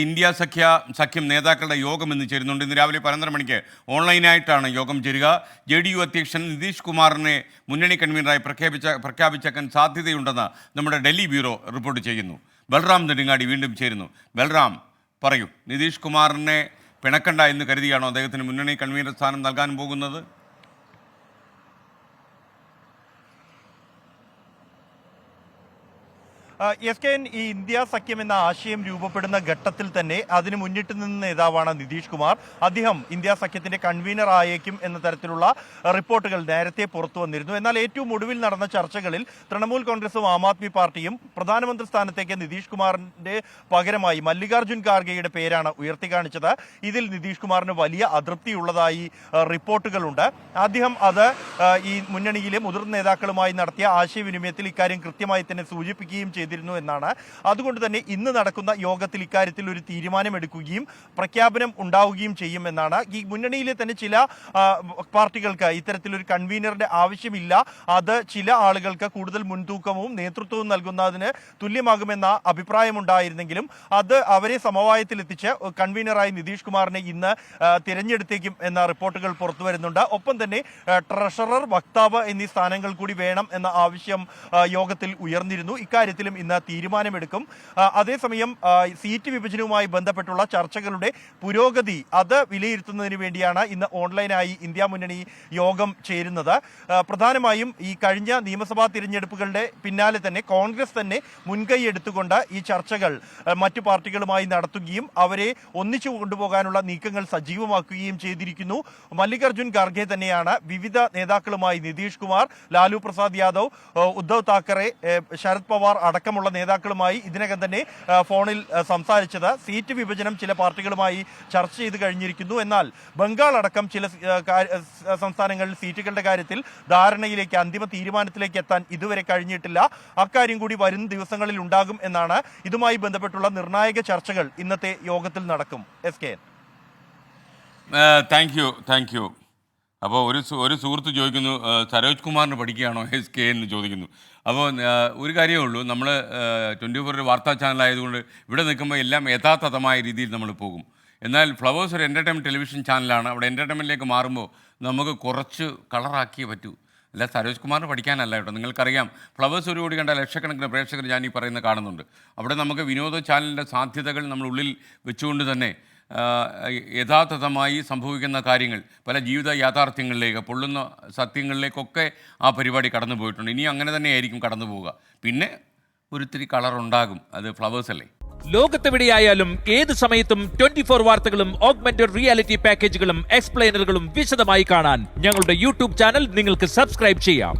India സഖ്യം നേതാക്കളുടെ യോഗം ഇന്ന് ചേരുന്നുണ്ട്. ഇന്ന് രാവിലെ 11 മണിക്ക് ഓൺലൈനായിട്ടാണ് യോഗം ചേരുക. JDU അധ്യക്ഷൻ നിതീഷ് കുമാറിനെ മുന്നണി കൺവീനറായി പ്രഖ്യാപിച്ചേക്കാൻ സാധ്യതയുണ്ടെന്ന് നമ്മുടെ ഡൽഹി ബ്യൂറോ റിപ്പോർട്ട് ചെയ്യുന്നു. ബൽറാം നെടുങ്ങാടി വീണ്ടും ചേരുന്നു. ബൽറാം, പറയൂ, നിതീഷ് കുമാറിനെ പിണക്കണ്ട എന്ന് കരുതിയാണോ അദ്ദേഹത്തിന് മുന്നണി കൺവീനർ സ്ഥാനം നൽകാൻ പോകുന്നത്? SKN ഈ ഇന്ത്യ സഖ്യം എന്ന ആശയം രൂപപ്പെടുന്ന ഘട്ടത്തിൽ തന്നെ അതിന് മുന്നിട്ട് നിന്ന നേതാവാണ് നിതീഷ് കുമാർ. അദ്ദേഹം ഇന്ത്യ സഖ്യത്തിന്റെ കൺവീനർ ആയേക്കും എന്ന തരത്തിലുള്ള റിപ്പോർട്ടുകൾ നേരത്തെ പുറത്തു വന്നിരുന്നു. എന്നാൽ ഏറ്റവും ഒടുവിൽ നടന്ന ചർച്ചകളിൽ തൃണമൂൽ കോൺഗ്രസും ആം ആദ്മി പാർട്ടിയും പ്രധാനമന്ത്രി സ്ഥാനത്തേക്ക് നിതീഷ് കുമാറിന്റെ പകരമായി മല്ലികാർജ്ജുൻ ഖാർഗെയുടെ പേരാണ് ഉയർത്തി കാണിച്ചത്. ഇതിൽ നിതീഷ് കുമാറിന് വലിയ അതൃപ്തിയുള്ളതായി റിപ്പോർട്ടുകളുണ്ട്. അദ്ദേഹം അത് ഈ മുന്നണിയിലെ മുതിർന്ന നേതാക്കളുമായി നടത്തിയ ആശയവിനിമയത്തിൽ ഇക്കാര്യം കൃത്യമായി തന്നെ സൂചിപ്പിക്കുകയും ചെയ്തിരുന്നു എന്നാണ്. അതുകൊണ്ട് തന്നെ ഇന്ന് നടക്കുന്ന യോഗത്തിൽ ഇക്കാര്യത്തിൽ ഒരു തീരുമാനമെടുക്കുകയും പ്രഖ്യാപനം ഉണ്ടാവുകയും ചെയ്യുമെന്നാണ്. ഈ മുന്നണിയിലെ തന്നെ ചില പാർട്ടികൾക്ക് ഇത്തരത്തിലൊരു കൺവീനറുടെ ആവശ്യമില്ല, അത് ചില ആളുകൾക്ക് കൂടുതൽ മുൻതൂക്കവും നേതൃത്വവും നൽകുന്നതിന് തുല്യമാകുമെന്ന അഭിപ്രായമുണ്ടായിരുന്നെങ്കിലും അത് അവരെ സമവായത്തിലെത്തിച്ച് കൺവീനറായി നിതീഷ് കുമാറിനെ ഇന്ന് തിരഞ്ഞെടുത്തേക്കും എന്ന റിപ്പോർട്ടുകൾ പുറത്തു വരുന്നുണ്ട്. ഒപ്പം തന്നെ ട്രഷറർ, വക്താവ് എന്നീ സ്ഥാനങ്ങൾ കൂടി വേണം എന്ന ആവശ്യം യോഗത്തിൽ ഉയർന്നിരുന്നു. ഇക്കാര്യത്തിലും ഇന്ന് തീരുമാനമെടുക്കും. അതേസമയം സീറ്റ് വിഭജനവുമായി ബന്ധപ്പെട്ടുള്ള ചർച്ചകളുടെ പുരോഗതി അത് വിലയിരുത്തുന്നതിന് വേണ്ടിയാണ് ഇന്ന് ഓൺലൈനായി ഇന്ത്യ മുന്നണി യോഗം ചേരുന്നത്. പ്രധാനമായും ഈ കഴിഞ്ഞ നിയമസഭാ തിരഞ്ഞെടുപ്പുകളുടെ പിന്നാലെ തന്നെ കോൺഗ്രസ് തന്നെ മുൻകൈ എടുത്തുകൊണ്ട് ഈ ചർച്ചകൾ മറ്റു പാർട്ടികളുമായി നടത്തുകയും അവരെ ഒന്നിച്ചു കൊണ്ടുപോകാനുള്ള നീക്കങ്ങൾ സജീവമാക്കുകയും ചെയ്തിരിക്കുന്നു. മല്ലികാർജ്ജുൻ ഖാർഗെ തന്നെയാണ് വിവിധ നേതാക്കളുമായി നിതീഷ് കുമാർ, ലാലു പ്രസാദ് യാദവ്, ഉദ്ധവ് താക്കറെ, ശരത് പവാർ അടക്കമുള്ള നേതാക്കളുമായി ഇതിനകം തന്നെ ഫോണിൽ സംസാരിച്ചത്. സീറ്റ് വിഭജനം ചില പാർട്ടികളുമായി ചർച്ച ചെയ്ത് കഴിഞ്ഞിരിക്കുന്നു. എന്നാൽ ബംഗാൾ അടക്കം ചില സംസ്ഥാനങ്ങളിൽ സീറ്റുകളുടെ കാര്യത്തിൽ ധാരണയിലേക്ക്, അന്തിമ തീരുമാനത്തിലേക്ക് എത്താൻ ഇതുവരെ കഴിഞ്ഞിട്ടില്ല. അക്കാര്യം കൂടി വരും ദിവസങ്ങളിൽ ഉണ്ടാകും എന്നാണ്. ഇതുമായി ബന്ധപ്പെട്ടുള്ള നിർണായക ചർച്ചകൾ ഇന്നത്തെ യോഗത്തിൽ നടക്കും. SKN. Thank you. അപ്പോൾ ഒരു സുഹൃത്ത് ചോദിക്കുന്നു, സരോജ് കുമാറിന് പഠിക്കുകയാണോ SKN എന്ന് ചോദിക്കുന്നു. അപ്പോൾ ഒരു കാര്യമേ ഉള്ളൂ, നമ്മൾ 24 ഒരു വാർത്താ ചാനലായതുകൊണ്ട് ഇവിടെ നിൽക്കുമ്പോൾ എല്ലാം യഥാർത്ഥമായ രീതിയിൽ നമ്മൾ പോകും. എന്നാൽ ഫ്ലവേഴ്സ് ഒരു എൻ്റർടൈൻമെൻറ്റ് ടെലിവിഷൻ ചാനലാണ്. അവിടെ എൻ്റർടൈൻമെൻറ്റിലേക്ക് മാറുമ്പോൾ നമുക്ക് കുറച്ച് കളറാക്കിയേ പറ്റൂ. അല്ല, സരോജ് കുമാറിന് പഠിക്കാനല്ല കേട്ടോ. നിങ്ങൾക്കറിയാം, ഫ്ലവേഴ്സ് ഒരു കൂടി കണ്ട ലക്ഷക്കണക്കിന് പ്രേക്ഷകർ ഞാൻ ഈ പറയുന്ന കാണുന്നുണ്ട്. അവിടെ നമുക്ക് വിനോദ ചാനലിൻ്റെ സാധ്യതകൾ നമ്മൾ ഉള്ളിൽ വെച്ചുകൊണ്ട് തന്നെ യഥാർത്ഥമായി സംഭവിക്കുന്ന കാര്യങ്ങൾ, പല ജീവിത യാഥാർത്ഥ്യങ്ങളിലേക്ക്, പൊള്ളുന്ന സത്യങ്ങളിലേക്കൊക്കെ ആ പരിപാടി കടന്നു പോയിട്ടുണ്ട്. ഇനി അങ്ങനെ തന്നെയായിരിക്കും കടന്നു പോവുക. പിന്നെ ഒരിത്തിരി കളറുണ്ടാകും. അത് ഫ്ലവേഴ്സ് അല്ലേ. ലോകത്തെവിടെയായാലും ഏത് സമയത്തും 24 വാർത്തകളും ഓഗ്മെന്റഡ് റിയാലിറ്റി പാക്കേജുകളും എക്സ്പ്ലെയിനറുകളും വിശദമായി കാണാൻ ഞങ്ങളുടെ YouTube ചാനൽ നിങ്ങൾക്ക് സബ്സ്ക്രൈബ് ചെയ്യാം.